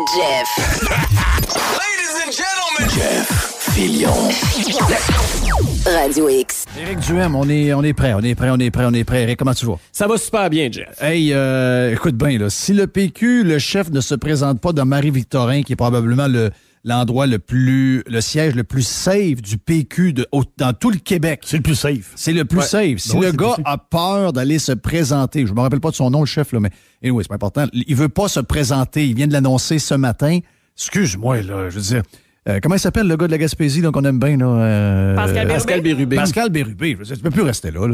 Jeff. Ladies and gentlemen. Jeff Fillion. Radio X. Éric Duhem, on est prêt. Éric, comment tu vas? Ça va super bien, Jeff. Hey, écoute bien, là, si le PQ, le chef ne se présente pas dans Marie-Victorin, qui est probablement l'endroit le siège le plus safe du PQ dans tout le Québec. C'est le plus safe. C'est le plus safe. Si le gars a peur d'aller se présenter, je me rappelle pas de son nom, le chef, là, mais anyway, c'est pas important. Il veut pas se présenter. Il vient de l'annoncer ce matin. Excuse-moi, là, je veux dire... comment il s'appelle, le gars de la Gaspésie, qu'on aime bien, là? Pascal Bérubé. Pascal Bérubé. Je veux dire, tu peux plus rester là.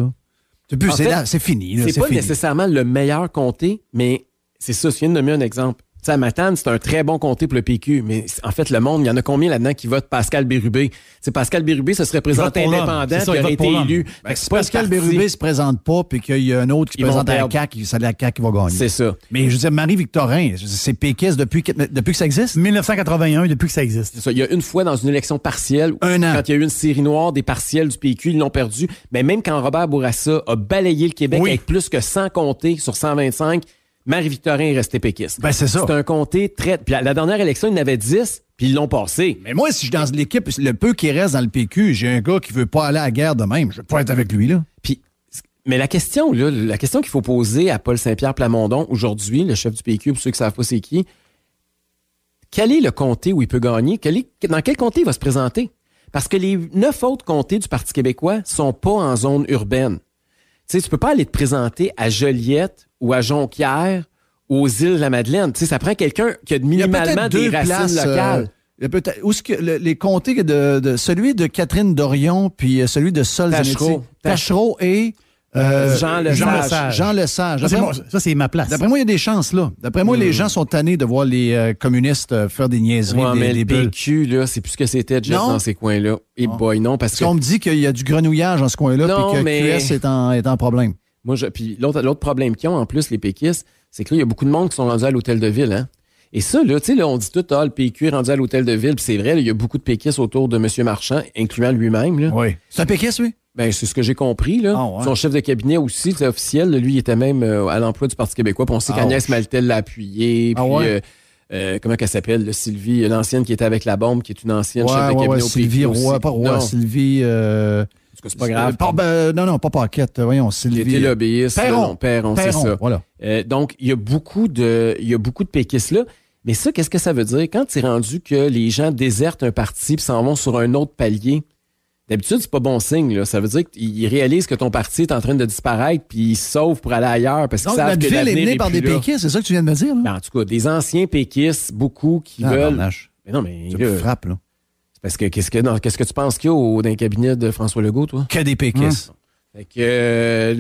C'est fini. Là, c'est pas fini. nécessairement le meilleur comté, mais c'est ça, je viens de donner un exemple. Tu sais, à Matane, c'est un très bon comté pour le PQ, mais en fait, le monde, il y en a combien là-dedans qui votent Pascal Bérubé? Tu sais, Pascal Bérubé, ça serait présenté indépendant, qui aurait été élu. Si Pascal Bérubé se présente pas, puis qu'il y a un autre qui se présente à la CAQ, c'est la CAQ qui va gagner. C'est ça. Mais je veux dire, Marie-Victorin, c'est péquiste depuis que ça existe? 1981, depuis que ça existe. C'est ça. Il y a une fois dans une élection partielle, quand il y a eu une série noire des partiels du PQ, ils l'ont perdu. Mais même quand Robert Bourassa a balayé le Québec avec plus que 100 comtés sur 125, Marie-Victorin est resté péquiste. Ben, c'est ça. C'est un comté très... Puis la dernière élection, il y en avait 10, puis ils l'ont passé. Mais moi, si je suis dans l'équipe, le peu qui reste dans le PQ, j'ai un gars qui veut pas aller à la guerre de même. Je veux pas être avec lui, là. Mais la question qu'il faut poser à Paul Saint-Pierre Plamondon aujourd'hui, le chef du PQ, pour ceux qui ne savent pas c'est qui, quel est le comté où il peut gagner? Dans quel comté il va se présenter? Parce que les 9 autres comtés du Parti québécois sont pas en zone urbaine. Tu sais, tu peux pas aller te présenter à Joliette ou à Jonquière ou aux îles de la Madeleine. Tu sais, ça prend quelqu'un qui a minimalement des racines locales. Où est-ce que les comtés de celui de Catherine Dorion puis celui de Tachereau et Jean Lesage. Jean Lesage. Ça, c'est ma place. D'après moi, il y a des chances, là. D'après moi, les gens sont tannés de voir les communistes faire des niaiseries, des bulles. Le PQ, là, c'est plus ce que c'était, Jeff, dans ces coins-là. Et non, parce que... On me dit qu'il y a du grenouillage dans ce coin-là puis que QS est en problème. Puis l'autre problème qu'ils ont, en plus, les péquistes, c'est que là, il y a beaucoup de monde qui sont rendus à l'hôtel de ville, hein. Et ça, là, tu sais, on dit tout, le PQ est rendu à l'hôtel de ville, puis c'est vrai, il y a beaucoup de péquistes autour de M. Marchand, incluant lui-même, là. Oui. C'est un péquiste, lui? Ben, c'est ce que j'ai compris, là. Son chef de cabinet aussi, c'est officiel. Lui, il était même à l'emploi du Parti québécois. Puis on sait qu'Agnès Maltel l'a appuyé. Puis, comment qu'elle s'appelle, Sylvie, l'ancienne qui était avec la bombe, qui est une ancienne chef de cabinet au Sylvie PQ Roy, pas Roy, Sylvie... c'est pas grave. Non, pas Paquette. Voyons, Sylvie... Il était lobbyiste. Perron, c'est ça. Voilà. Donc, il y a beaucoup de péquistes là. Mais ça, qu'est-ce que ça veut dire? Quand c'est rendu que les gens désertent un parti puis s'en vont sur un autre palier, d'habitude, c'est pas bon signe, là. Ça veut dire qu'ils réalisent que ton parti est en train de disparaître puis ils se sauvent pour aller ailleurs parce qu'ils savent que l'avenir est menée par des péquistes, c'est ça que tu viens de me dire, là? Ben, en tout cas, des anciens péquistes, beaucoup qui veulent... Mais non, mais... Tu me frappes, là. C'est parce que qu'est-ce que tu penses qu'il y a dans le cabinet de François Legault, toi? Que des péquistes. Fait que...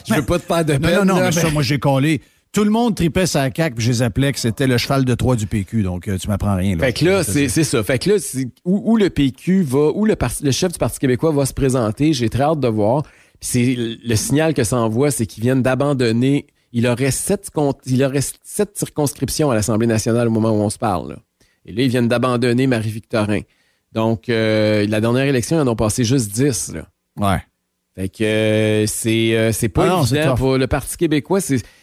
je veux pas te faire de peine. Non, mais ça, moi, j'ai collé... Tout le monde tripait sa CAQ, puis je les appelais que c'était le cheval de Troie du PQ, donc tu m'apprends rien. Là. Fait que là, c'est ça. Fait que là, où le PQ va, où le chef du Parti québécois va se présenter, j'ai très hâte de voir. Puis c'est le signal que ça envoie, c'est qu'ils viennent d'abandonner. Il aurait 7 circonscriptions à l'Assemblée nationale au moment où on se parle. Là. Et là, ils viennent d'abandonner Marie-Victorin. Donc, la dernière élection, ils en ont passé juste 10. Là. Ouais. Fait que c'est pas évident pour le Parti québécois.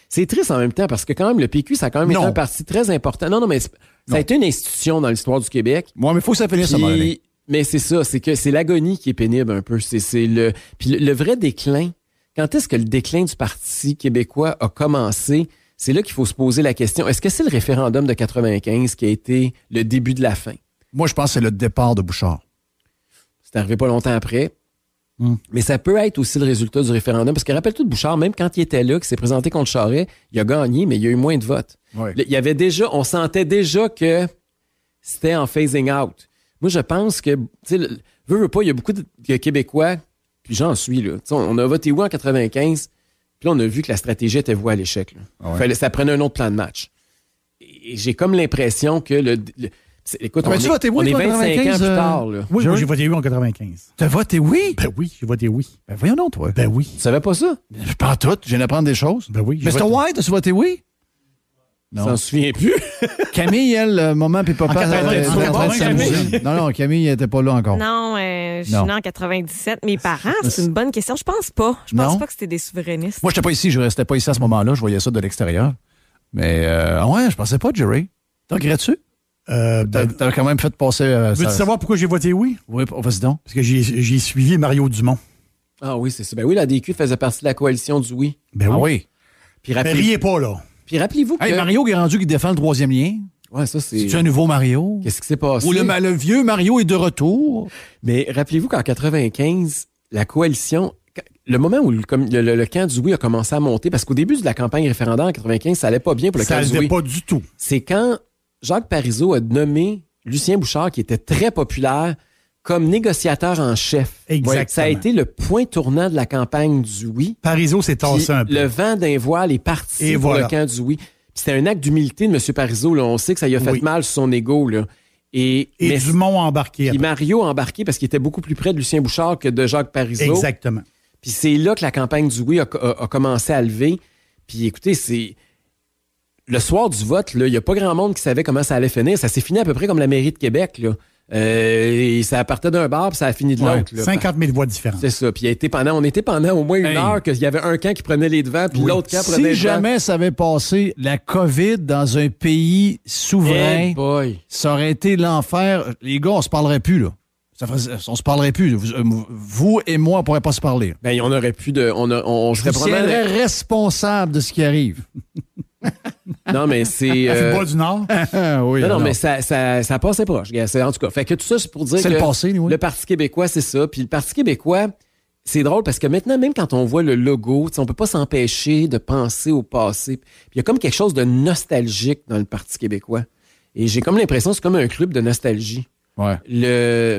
C'est triste en même temps parce que quand même, le PQ, ça a quand même été un parti très important. Non, mais ça a été une institution dans l'histoire du Québec. Moi, mais il faut que ça finisse à un moment donné. Mais c'est ça, c'est que c'est l'agonie qui est pénible un peu. Puis le vrai déclin, quand est-ce que le déclin du Parti québécois a commencé? C'est là qu'il faut se poser la question. Est-ce que c'est le référendum de 95 qui a été le début de la fin? Moi, je pense que c'est le départ de Bouchard. C'est arrivé pas longtemps après. Mais ça peut être aussi le résultat du référendum. Parce que rappelle-toi de Bouchard, même quand il était là, qu'il s'est présenté contre Charest, il a gagné, mais il y a eu moins de votes. Oui. Il y avait déjà, on sentait déjà que c'était en phasing out. Moi, je pense que, tu sais, veux pas, il y a beaucoup de Québécois, puis j'en suis, là. On a voté oui en 95, puis là, on a vu que la stratégie était vouée à l'échec. Ça prenait un autre plan de match. Et j'ai comme l'impression que écoute, on est 25 ans plus tard. Là. Oui, moi, j'ai voté oui en 95. T'as voté oui? Ben oui, j'ai voté oui. Ben voyons donc, toi. Ben oui. Tu savais pas ça? Pas tout, je viens d'apprendre des choses. Ben oui. Mr. White, as-tu voté oui? Non. S'en souviens plus. Camille, elle, maman puis papa... Non, Camille n'était pas là encore. Non, je suis née en 97. Mes parents, c'est une bonne question. Je pense pas. Je pense pas que c'était des souverainistes. Moi, j'étais pas ici. Je restais pas ici à ce moment-là. Je voyais ça de l'extérieur. Mais, je pensais pas, Jerry. T'en regrettes-tu? T'as quand même fait passer... Veux-tu savoir pourquoi j'ai voté oui? Oui, vas-y donc. Parce que j'ai suivi Mario Dumont. Ah oui, c'est ça. Ben oui, la DQ faisait partie de la coalition du oui. Ben oui. Puis Mais riez pas, là. Puis rappelez-vous que... Hey, Mario qui est rendu qui défend le 3e lien. Ouais, ça, c'est... C'est un nouveau Mario? Qu'est-ce qui s'est passé? Ou le vieux Mario est de retour? Mais rappelez-vous qu'en 95, la coalition... Le moment où le camp du oui a commencé à monter, parce qu'au début de la campagne référendaire en 95, ça allait pas bien pour le camp du oui. Ça allait pas du tout. C'est quand Jacques Parizeau a nommé Lucien Bouchard, qui était très populaire, comme négociateur en chef. Exactement. Ça a été le point tournant de la campagne du oui. Parizeau s'est tassé un peu. Le vent d'un voile est parti pour le camp du oui. Puis c'était un acte d'humilité de M. Parizeau. Là. On sait que ça lui a fait mal sur son ego. Là. Et Dumont a embarqué. Puis Mario a embarqué parce qu'il était beaucoup plus près de Lucien Bouchard que de Jacques Parizeau. Exactement. Puis c'est là que la campagne du oui a commencé à lever. Puis écoutez, c'est... Le soir du vote, il n'y a pas grand monde qui savait comment ça allait finir. Ça s'est fini à peu près comme la mairie de Québec. Là. Et ça partait d'un bar, puis ça a fini de l'autre. 50 000 voix différentes. C'est ça. Puis on était pendant au moins une heure qu'il y avait un camp qui prenait les devants, puis l'autre camp prenait les devants. Si jamais ça avait passé la COVID dans un pays souverain, ça aurait été l'enfer. Les gars, on se parlerait plus, là. On se parlerait plus. Vous et moi, on pourrait pas se parler. Ben, on aurait pu de... On serait probablement responsable de ce qui arrive. Non, mais c'est... Bois du Nord? Oui, non, mais ça passait proche. En tout cas, fait que tout ça, c'est pour dire que le passé, le Parti québécois, c'est ça. Puis le Parti québécois, c'est drôle parce que maintenant, même quand on voit le logo, on peut pas s'empêcher de penser au passé. Puis il y a comme quelque chose de nostalgique dans le Parti québécois. Et j'ai comme l'impression que c'est comme un club de nostalgie. Ouais.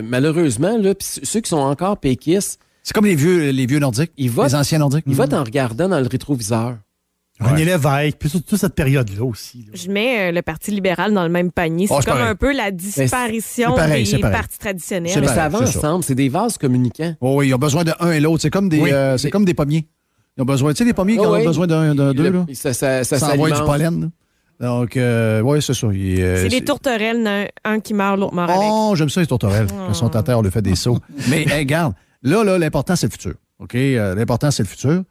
Malheureusement, là, ceux qui sont encore péquistes... C'est comme les vieux nordiques, les anciens nordiques. Ils votent en regardant dans le rétroviseur. René Lévesque, puis toute cette période-là aussi. Là. Je mets le Parti libéral dans le même panier. C'est comme un peu la disparition des partis traditionnels. Mais ça va ensemble. C'est des vases communicants. Oui, ils ont besoin de un et l'autre. C'est comme des, comme des pommiers. Ils ont besoin, tu sais, les pommiers qui ont besoin d'un d'eux. Là. Ça envoie du pollen. Là. Donc, oui, c'est ça. C'est des tourterelles, un qui meurt, l'autre meurt avec. Oh, j'aime ça, les tourterelles. Quand ils sont à terre, on leur fait des sauts. Mais regarde, là, l'important, c'est le futur. OK? L'important, c'est le futur.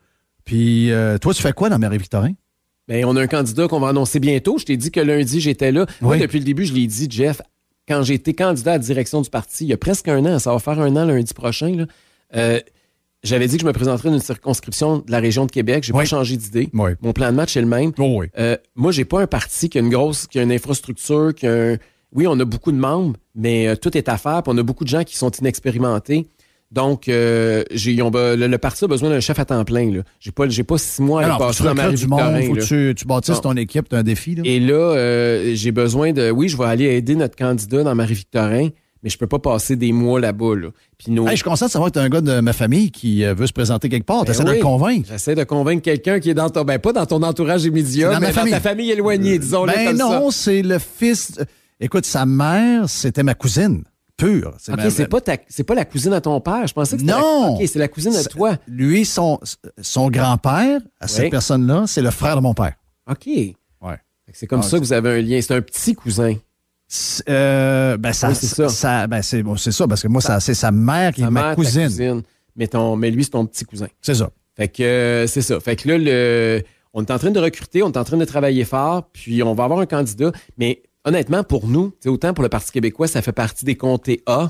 Puis, toi, tu fais quoi dans Marie-Victorin? Bien, on a un candidat qu'on va annoncer bientôt. Je t'ai dit que lundi, j'étais là. Moi, depuis le début, je l'ai dit, Jeff, quand j'ai été candidat à la direction du parti, il y a presque un an, ça va faire un an lundi prochain, là, j'avais dit que je me présenterais dans une circonscription de la région de Québec. J'ai pas changé d'idée. Mon plan de match est le même. Moi, j'ai pas un parti qui a qui a une infrastructure, Oui, on a beaucoup de membres, mais tout est à faire. Puis on a beaucoup de gens qui sont inexpérimentés. Donc, le parti a besoin d'un chef à temps plein. Là. J'ai pas 6 mois à passer dans Marie-Victorin. Faut que tu bâtisses ton équipe, tu as un défi. Là. Et là, j'ai besoin de... Oui, je vais aller aider notre candidat dans Marie-Victorin, mais je peux pas passer des mois là-bas. Là. Puis je suis conscient de savoir que tu es un gars de ma famille qui veut se présenter quelque part. Tu essaies de le convaincre. J'essaie de convaincre quelqu'un qui est dans ton... pas dans ton entourage immédiat, mais dans ta famille éloignée, disons-le comme ça. Non, c'est le fils... Écoute, sa mère, c'était ma cousine. Pure. OK, c'est pas la cousine à ton père. Je pensais que c'était OK, c'est la cousine à toi. Lui, son grand-père, à cette personne-là, c'est le frère de mon père. OK. Ouais. C'est comme ça que vous avez un lien. C'est un petit cousin. C'est ça, parce que moi, c'est sa mère qui est ma cousine. Mais lui, c'est ton petit cousin. C'est ça. Fait que c'est ça. Fait que là, on est en train de recruter, on est en train de travailler fort, puis on va avoir un candidat, mais honnêtement, pour nous, autant pour le Parti québécois, ça fait partie des comtés A.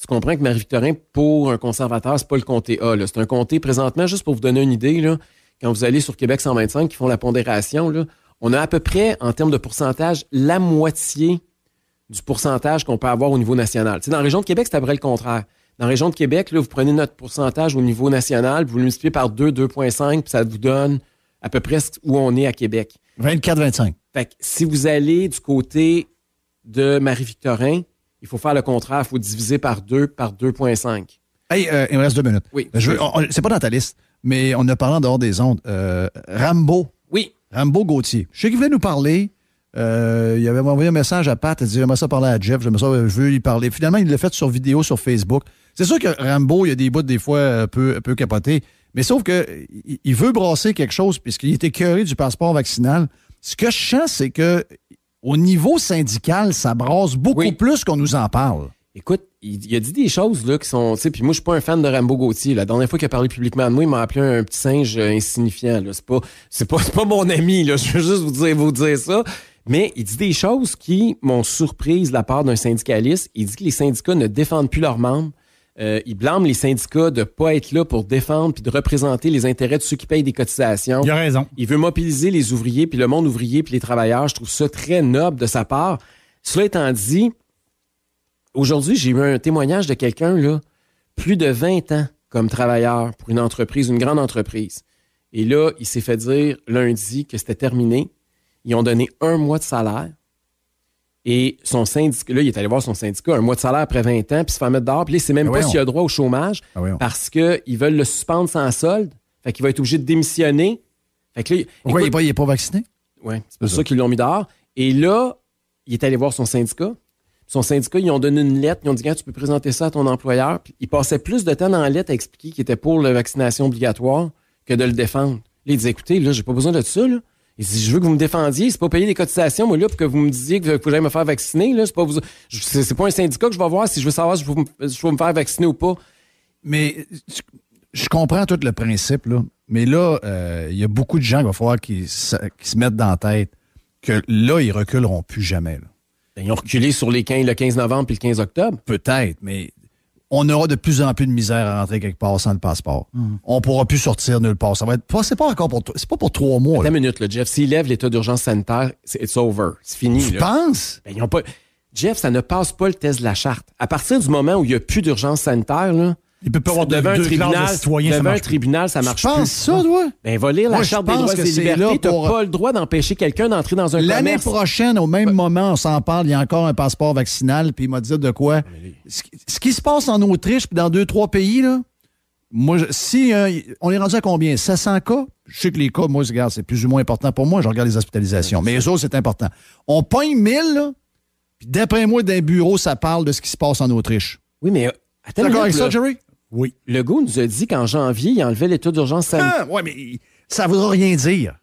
Tu comprends que Marie-Victorin, pour un conservateur, c'est pas le comté A. Là. C'est un comté, présentement, juste pour vous donner une idée, là, quand vous allez sur Québec 125, qui font la pondération, là, on a à peu près, en termes de pourcentage, la moitié du pourcentage qu'on peut avoir au niveau national. T'sais, dans la région de Québec, c'est à peu près le contraire. Dans la région de Québec, là, vous prenez notre pourcentage au niveau national, vous le multipliez par 2,5, puis ça vous donne à peu près où on est à Québec. 24-25. Fait que si vous allez du côté de Marie-Victorin, il faut faire le contraire. Il faut diviser par 2,5. Hey, il me reste 2 minutes. Oui. C'est pas dans ta liste, mais on a parlé en dehors des ondes. Rambo. Oui. Rambo Gauthier. Je sais qu'il voulait nous parler. Il avait envoyé un message à Pat. Il dit, j'aimerais ça parler à Jeff. Je veux lui parler. Finalement, il l'a fait sur vidéo sur Facebook. C'est sûr que Rambo, il y a des bouts des fois un peu capotés. Mais sauf que il veut brasser quelque chose puisqu'il est écœuré du passeport vaccinal. Ce que je sens, c'est que au niveau syndical, ça brasse beaucoup plus qu'on nous en parle. Écoute, il a dit des choses là qui sont... Puis moi, je suis pas un fan de Rambo Gauthier. La dernière fois qu'il a parlé publiquement de moi, il m'a appelé un petit singe insignifiant. Là. C'est pas mon ami. Là. Je veux juste vous dire ça. Mais il dit des choses qui m'ont surprise de la part d'un syndicaliste. Il dit que les syndicats ne défendent plus leurs membres. Il blâme les syndicats de ne pas être là pour défendre puis de représenter les intérêts de ceux qui payent des cotisations. Il a raison. Il veut mobiliser les ouvriers puis le monde ouvrier puis les travailleurs. Je trouve ça très noble de sa part. Cela étant dit, aujourd'hui, j'ai eu un témoignage de quelqu'un, là, plus de 20 ans comme travailleur pour une entreprise, une grande entreprise. Et là, il s'est fait dire lundi que c'était terminé. Ils ont donné 1 mois de salaire. Et son syndicat, là, il est allé voir son syndicat, 1 mois de salaire après 20 ans, puis se fait mettre dehors. Puis là, il sait même pas s'il a droit au chômage parce qu'ils veulent le suspendre sans solde. Fait qu'il va être obligé de démissionner. Fait que là, pourquoi il n'est pas vacciné? Oui, c'est pour ça qu'ils l'ont mis dehors. Et là, il est allé voir son syndicat. Son syndicat, ils ont donné une lettre. Ils ont dit, tu peux présenter ça à ton employeur. Puis il passait plus de temps dans la lettre à expliquer qu'il était pour la vaccination obligatoire que de le défendre. Là, il disait, écoutez, là, j'ai pas besoin de ça, là. Il dit, je veux que vous me défendiez, c'est pas payer des cotisations, moi, là, pour que vous me disiez que vous allez me faire vacciner, là. C'est pas, c'est pas un syndicat que je vais voir si je veux savoir si je vais me faire vacciner ou pas. Mais je comprends tout le principe, là. Mais là, il y a beaucoup de gens qu'il va falloir qui se mettent dans la tête que là, ils reculeront plus jamais, là. Ben, ils ont reculé sur le 15 novembre puis le 15 octobre. Peut-être, mais on aura de plus en plus de misère à rentrer quelque part sans le passeport. On pourra plus sortir nulle part. Ça va être c'est pas encore pour c'est pas pour 3 mois. Attends une minute, là, Jeff. S'ils lèvent l'état d'urgence sanitaire, it's over. C'est fini. Tu penses? Ben, ils ont pas... Jeff, ça ne passe pas le test de la charte. À partir du moment où il n'y a plus d'urgence sanitaire, là, il peut pas avoir devant un tribunal, ça marche plus. Je pense ça, toi? Ben, va lire la Charte des droits et des libertés. Tu n'as pas le droit d'empêcher quelqu'un d'entrer dans un commerce. L'année prochaine, au même moment, on s'en parle, il y a encore un passeport vaccinal, puis il m'a dit de quoi? Ce qui se passe en Autriche, puis dans 2-3 pays, là, moi, si on est rendu à combien? 700 cas? Je sais que les cas, moi, regarde, c'est plus ou moins important pour moi. Je regarde les hospitalisations. Mais eux autres, c'est important. On pogne 1000, là, puis d'après moi, d'un bureau, ça parle de ce qui se passe en Autriche. Oui, mais attends. D'accord avec ça, Jerry? Oui. Legault nous a dit qu'en janvier, il enlevait l'état d'urgence sanitaire. Oui, mais ça ne voudra rien dire.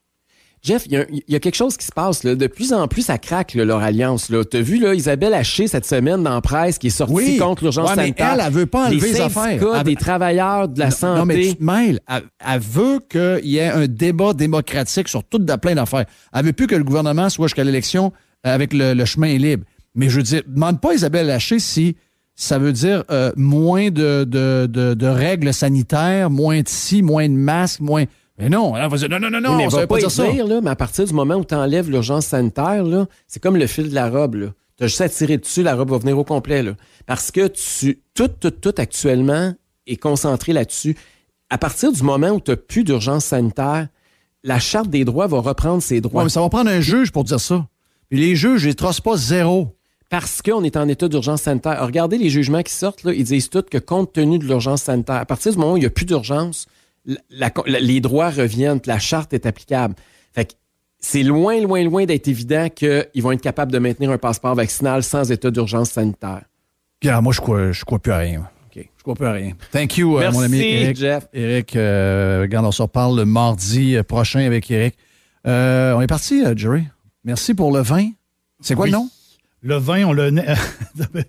Jeff, il y a quelque chose qui se passe. Là. De plus en plus, ça craque, là, leur alliance. Tu as vu là, Isabelle Haché cette semaine dans la presse qui est sortie contre l'urgence sanitaire. Mais elle veut pas enlever les affaires. Des travailleurs de la santé. Non, mais tu te mêles. Elle veut qu'il y ait un débat démocratique sur plein d'affaires. Elle veut plus que le gouvernement soit jusqu'à l'élection avec le chemin libre. Mais je veux dire, demande pas à Isabelle Haché si ça veut dire moins de règles sanitaires, moins de ci, moins de masques, moins... Mais non, elle va dire non, oui, mais ça veut pas dire ça. Là, mais à partir du moment où tu enlèves l'urgence sanitaire, là, c'est comme le fil de la robe. Tu as juste à tirer dessus, la robe va venir au complet. Là. Parce que tout actuellement est concentré là-dessus. À partir du moment où tu n'as plus d'urgence sanitaire, la Charte des droits va reprendre ses droits. Ouais, mais ça va prendre un juge pour dire ça. Puis les juges, ils ne trossent pas zéro. Parce qu'on est en état d'urgence sanitaire. Alors, regardez les jugements qui sortent, là, ils disent tous que compte tenu de l'urgence sanitaire, à partir du moment où il n'y a plus d'urgence, les droits reviennent, la charte est applicable. Fait que c'est loin d'être évident qu'ils vont être capables de maintenir un passeport vaccinal sans état d'urgence sanitaire. Yeah, moi, je crois plus à rien. Okay. Je crois plus à rien. Thank you, merci, mon ami Eric. Jeff. Eric, regarde, on se reparle le mardi prochain avec Eric. On est parti, Jerry. Merci pour le vin. C'est quoi le nom? Le vin,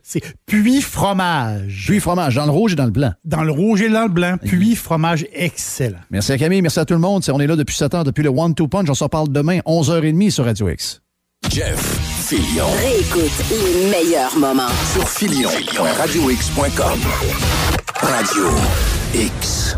c'est Puy Fromage. Puy Fromage, dans le rouge et dans le blanc. Dans le rouge et dans le blanc. Puy Fromage excellent. Merci à Camille, merci à tout le monde. On est là depuis 7 heures, depuis le One Two Punch. On se reparle demain, 11h30 sur Radio X. Jeff Filion. Réécoute les meilleurs moments Sur Filion. radiox.com. Radio X.